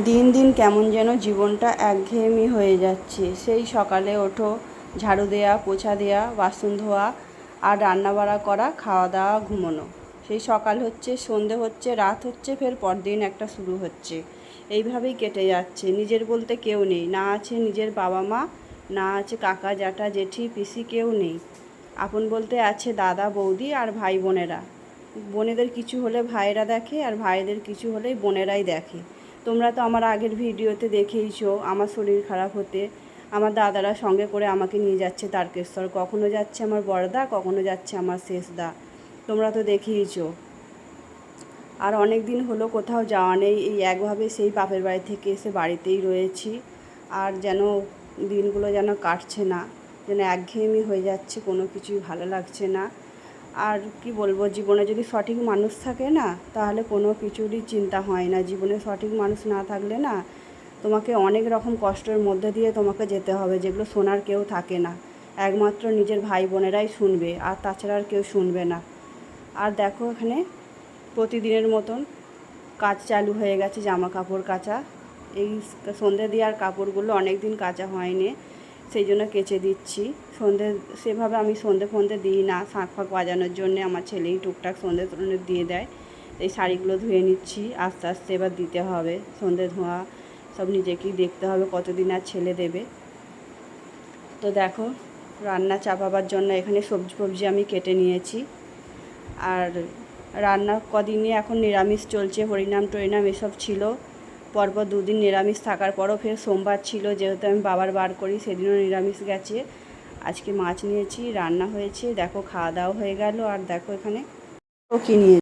দিন দিন কেমন যেন জীবনটা একঘেয়েমি হয়ে যাচ্ছে। সেই সকালে ওঠো, ঝাড়ু দেওয়া, পোছা দেওয়া, বাসন ধোয়া, আর রান্নাবাড়া করা, খাওয়া দাওয়া, ঘুমোনো। সেই সকাল হচ্ছে, সন্ধে হচ্ছে, রাত হচ্ছে, ফের পরদিন একটা শুরু হচ্ছে। এইভাবেই কেটে যাচ্ছে। নিজের বলতে কেউ নেই, না আছে নিজের বাবা মা, না আছে কাকা জ্যাঠা জেঠি পিসি, কেউ নেই। আপন বলতে আছে দাদা বৌদি আর ভাই বোনেরা। বোনেদের কিছু হলে ভাইয়েরা দেখে, আর ভাইদের কিছু হলেই বোনেরাই দেখে। তোমরা তো আমার আগের ভিডিওতে দেখেইছো আমার শরীর খারাপ হতে আমার দাদারা সঙ্গে করে আমাকে নিয়ে যাচ্ছে তারকেশ্বর, কখনো যাচ্ছে আমার বড়দা, কখনো যাচ্ছে আমার শেষদা। তোমরা তো দেখেইছো। আর অনেক দিন হলো কোথাও যাওয়া নেই, এই একভাবে সেই বাপের বাড়ি থেকে এসে বাড়িতেই রয়েছি। আর যেন দিনগুলো যেন কাটছে না, যেন একঘেয়েমি হয়ে যাচ্ছে, কোনো কিছুই ভালো লাগছে না। আর কি বলবো, জীবনে যদি সঠিক মানুষ থাকে না, তাহলে কোনো কিছুরই চিন্তা হয় না। জীবনে সঠিক মানুষ না থাকলে না, তোমাকে অনেক রকম কষ্টের মধ্যে দিয়ে তোমাকে যেতে হবে, যেগুলো শোনার কেউ থাকে না। একমাত্র নিজের ভাই বোনেরাই শুনবে, আর তাছাড়া আর কেউ শুনবে না। আর দেখো এখানে প্রতিদিনের মতন কাজ চালু হয়ে গেছে, জামা কাপড় কাচা। এই সন্ধে দেওয়ার কাপড়গুলো অনেক দিন কাচা হয়নি, সেই জন্য কেচে দিচ্ছি। সন্ধে সেভাবে আমি সন্ধে ফন্ধে দিই না, শাঁখ ফাঁক বাজানোর জন্যে আমার ছেলেই টুকটাক সন্ধে দিয়ে দেয়। এই শাড়িগুলো ধুয়ে নিচ্ছি, আস্তে আস্তে এবার দিতে হবে। সন্ধে ধোয়া সব নিজেকেই দেখতে হবে, কতদিন আর ছেলে দেবে। তো দেখো, রান্না চাপাবার জন্য এখানে সবজি আমি কেটে নিয়েছি। আর রান্না কদিনই এখন নিরামিষ চলছে, হরিনাম টরিনাম এসব ছিল। পরপর দুদিন নিরামিষ থাকার পরও ফের সোমবার ছিল, যেহেতু আমি বাবার বার করি, সেদিনও নিরামিষ গেছে। আজকে মাছ নিয়েছি, রান্না হয়েছে, দেখো খাওয়া দাওয়া হয়ে গেল। আর দেখো এখানে ও কী নিয়ে